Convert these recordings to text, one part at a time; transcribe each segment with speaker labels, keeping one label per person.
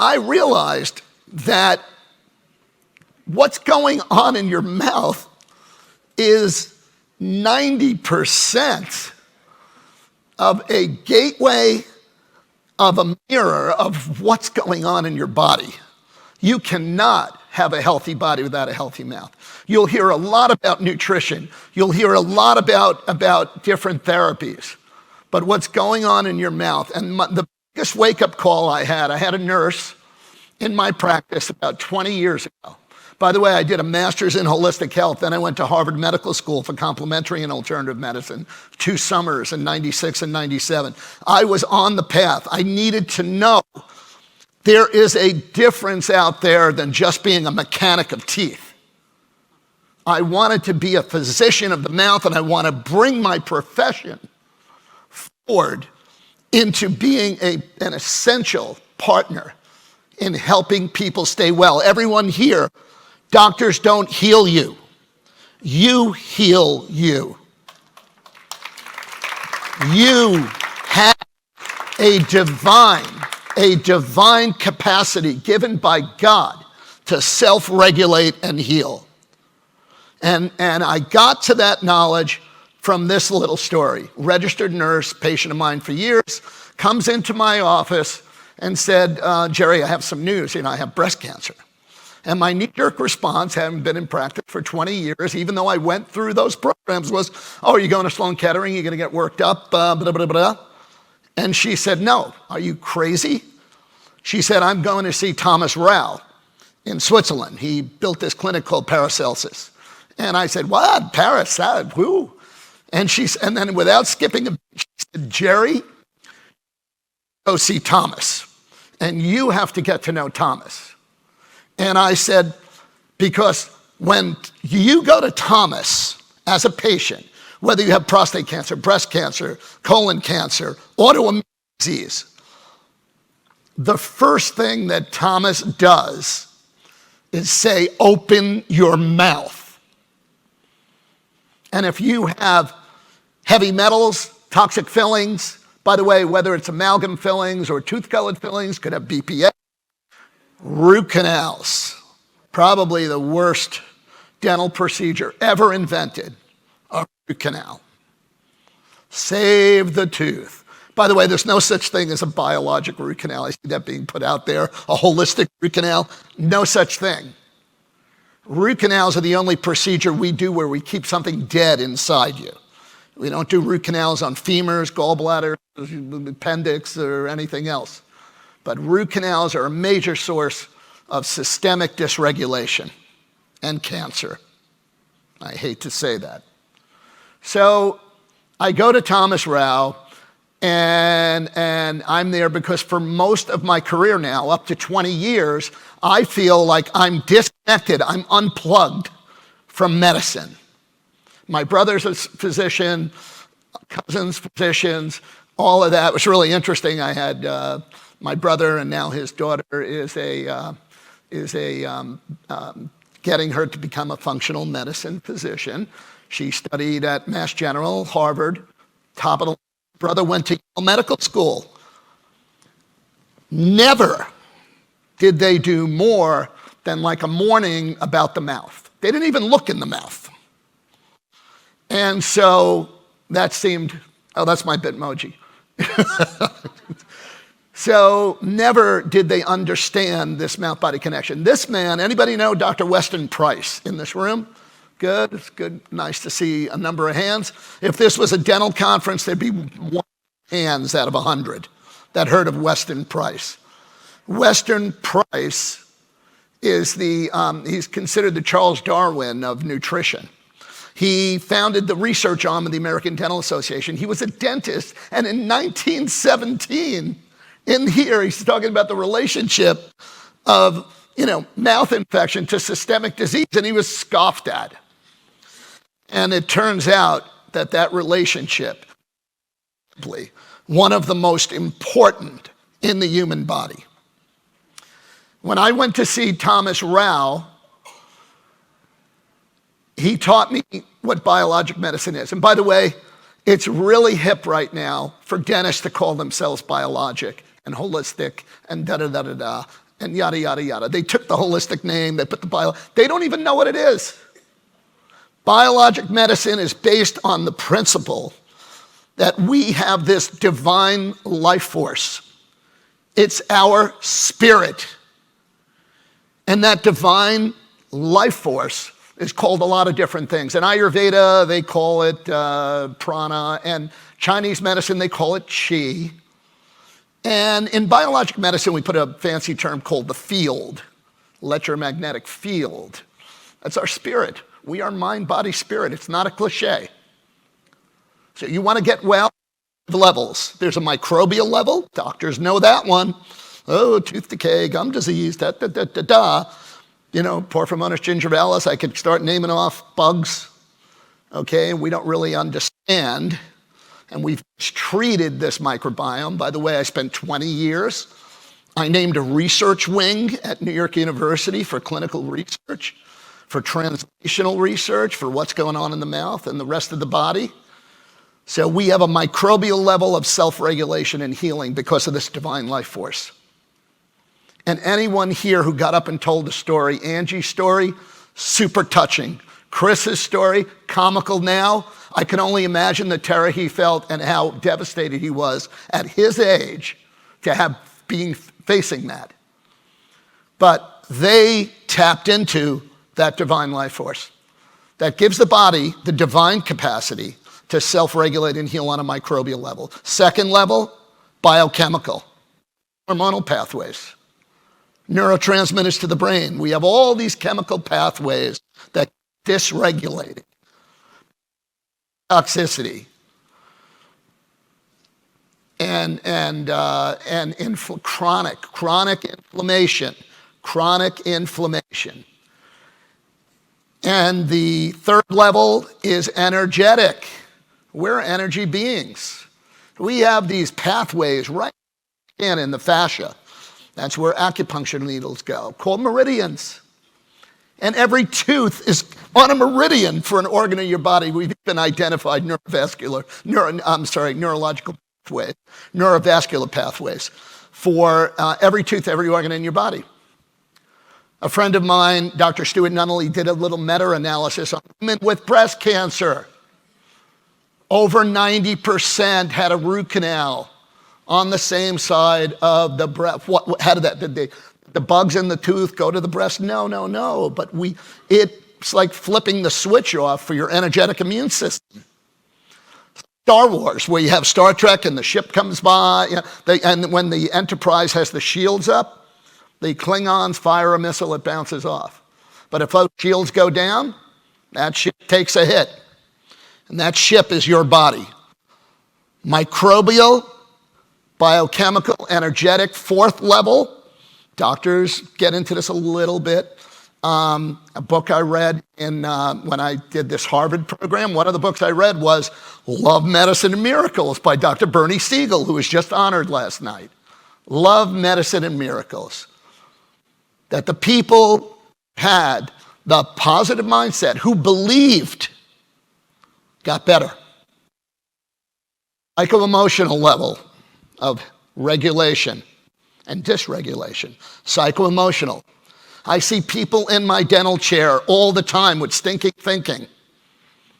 Speaker 1: I realized that what's going on in your mouth is 90% of a gateway, of a mirror of what's going on in your body. You cannot have a healthy body without a healthy mouth. You'll hear a lot about nutrition. You'll hear a lot about different therapies. But what's going on in your mouth, and the biggest wake-up call I had a nurse in my practice about 20 years ago. By the way, I did a master's in holistic health, then I went to Harvard Medical School for complementary and alternative medicine, 2 summers in 96 and 97. I was on the path. I needed to know there is a difference out there than just being a mechanic of teeth. I wanted to be a physician of the mouth, and I want to bring my profession forward into being an essential partner in helping people stay well. Everyone here, doctors don't heal you. You heal you. You have a divine capacity given by God to self-regulate and heal. And I got to that knowledge from this little story. Registered nurse, patient of mine for years, comes into my office and said, Gerry, I have some news. I have breast cancer. And my knee-jerk response, having been in practice for 20 years, even though I went through those programs, was, oh, are you going to Sloan Kettering? You're going to get worked up, blah, blah, blah, blah. And she said, no, are you crazy? She said, I'm going to see Thomas Rau in Switzerland. He built this clinic called Paracelsus. And I said, what? Paris? Who? And then without skipping a beat, she said, Gerry, go see Thomas. And you have to get to know Thomas. And I said, because when you go to Thomas as a patient, whether you have prostate cancer, breast cancer, colon cancer, autoimmune disease, the first thing that Thomas does is say, open your mouth. And if you have heavy metals, toxic fillings, by the way, whether it's amalgam fillings or tooth-colored fillings, could have BPA. Root canals, probably the worst dental procedure ever invented, a root canal. Save the tooth. By the way, there's no such thing as a biologic root canal. I see that being put out there, a holistic root canal. No such thing. Root canals are the only procedure we do where we keep something dead inside you. We don't do root canals on femurs, gallbladders, appendix, or anything else. But root canals are a major source of systemic dysregulation and cancer. I hate to say that. So I go to Thomas Rau, and I'm there because for most of my career now, up to 20 years, I feel like I'm disconnected, I'm unplugged from medicine. My brother's a physician, cousins, physicians, all of that. It was really interesting. I had my brother, and now his daughter is getting her to become a functional medicine physician. She studied at Mass General, Harvard, top of the brother went to Yale Medical School. Never did they do more than like a morning about the mouth. They didn't even look in the mouth. And so that seemed, oh, that's my Bitmoji. So never did they understand this mouth-body connection. This man, anybody know Dr. Weston Price in this room? Good, it's good, nice to see a number of hands. If this was a dental conference, there'd be 1 hands out of 100 that heard of Weston Price. Weston Price is he's considered the Charles Darwin of nutrition. He founded the research arm of the American Dental Association. He was a dentist, and in 1917, in here, he's talking about the relationship of, mouth infection to systemic disease, and he was scoffed at. And it turns out that relationship, one of the most important in the human body. When I went to see Thomas Rau, he taught me what biologic medicine is. And by the way, it's really hip right now for dentists to call themselves biologic and holistic and da-da-da-da-da and yada, yada, yada. They took the holistic name, they put the bio, they don't even know what it is. Biologic medicine is based on the principle that we have this divine life force. It's our spirit. And that divine life force is called a lot of different things. In Ayurveda, they call it prana, and Chinese medicine, they call it qi. And in biologic medicine, we put a fancy term called the field, electromagnetic field. That's our spirit. We are mind, body, spirit. It's not a cliche. So you want to get well, levels. There's a microbial level. Doctors know that one. Oh, tooth decay, gum disease, da-da-da-da-da. You know, Porphyromonas gingivalis, I could start naming off bugs. Okay, we don't really understand. And we've treated this microbiome. By the way, I spent 20 years. I named a research wing at New York University for clinical research, for translational research, for what's going on in the mouth and the rest of the body. So we have a microbial level of self-regulation and healing because of this divine life force. And anyone here who got up and told the story, Angie's story, super touching. Chris's story, comical now. I can only imagine the terror he felt and how devastated he was at his age to have been facing that. But they tapped into that divine life force that gives the body the divine capacity to self-regulate and heal on a microbial level. Second level, biochemical, hormonal pathways, neurotransmitters to the brain. We have all these chemical pathways that dysregulate. Toxicity and chronic inflammation. And the third level is energetic. We're energy beings. We have these pathways right in the fascia. That's where acupuncture needles go, called meridians. And every tooth is on a meridian for an organ of your body. We've even identified neurovascular pathways for every tooth, every organ in your body. A friend of mine, Dr. Stuart Nunnally, did a little meta-analysis on women with breast cancer. Over 90% had a root canal on the same side of the breast. How did that? Did the bugs in the tooth go to the breast? No. But it's like flipping the switch off for your energetic immune system. Star Wars, where you have Star Trek and the ship comes by, and when the Enterprise has the shields up, the Klingons fire a missile, it bounces off. But if those shields go down, that ship takes a hit. And that ship is your body. Microbial, biochemical, energetic, fourth level. Doctors get into this a little bit. A book I read when I did this Harvard program, one of the books I read was Love, Medicine, and Miracles by Dr. Bernie Siegel, who was just honored last night. Love, Medicine, and Miracles. That the people had the positive mindset, who believed, got better. Psycho-emotional level of regulation and dysregulation. Psycho-emotional. I see people in my dental chair all the time with stinking thinking.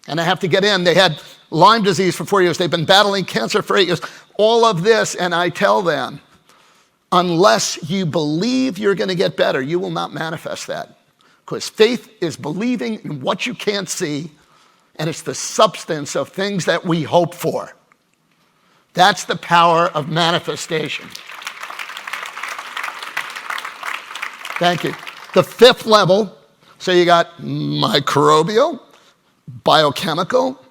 Speaker 1: And I have to get in. They had Lyme disease for 4 years. They've been battling cancer for 8 years. All of this, and I tell them, unless you believe you're going to get better, you will not manifest that. Because faith is believing in what you can't see, and it's the substance of things that we hope for. That's the power of manifestation. Thank you. The fifth level, so you got microbial, biochemical,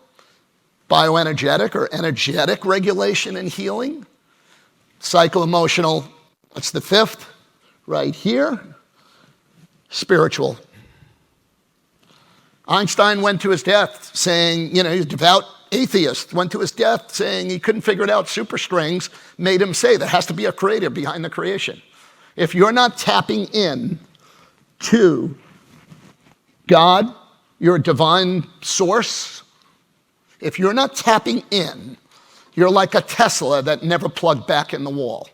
Speaker 1: bioenergetic or energetic regulation and healing, psycho-emotional, that's the fifth, right here, spiritual. Einstein went to his death saying, he's a devout atheist, went to his death saying he couldn't figure it out. Superstrings made him say there has to be a creator behind the creation. If you're not tapping in to God, your divine source, if you're not tapping in, you're like a Tesla that never plugged back in the wall.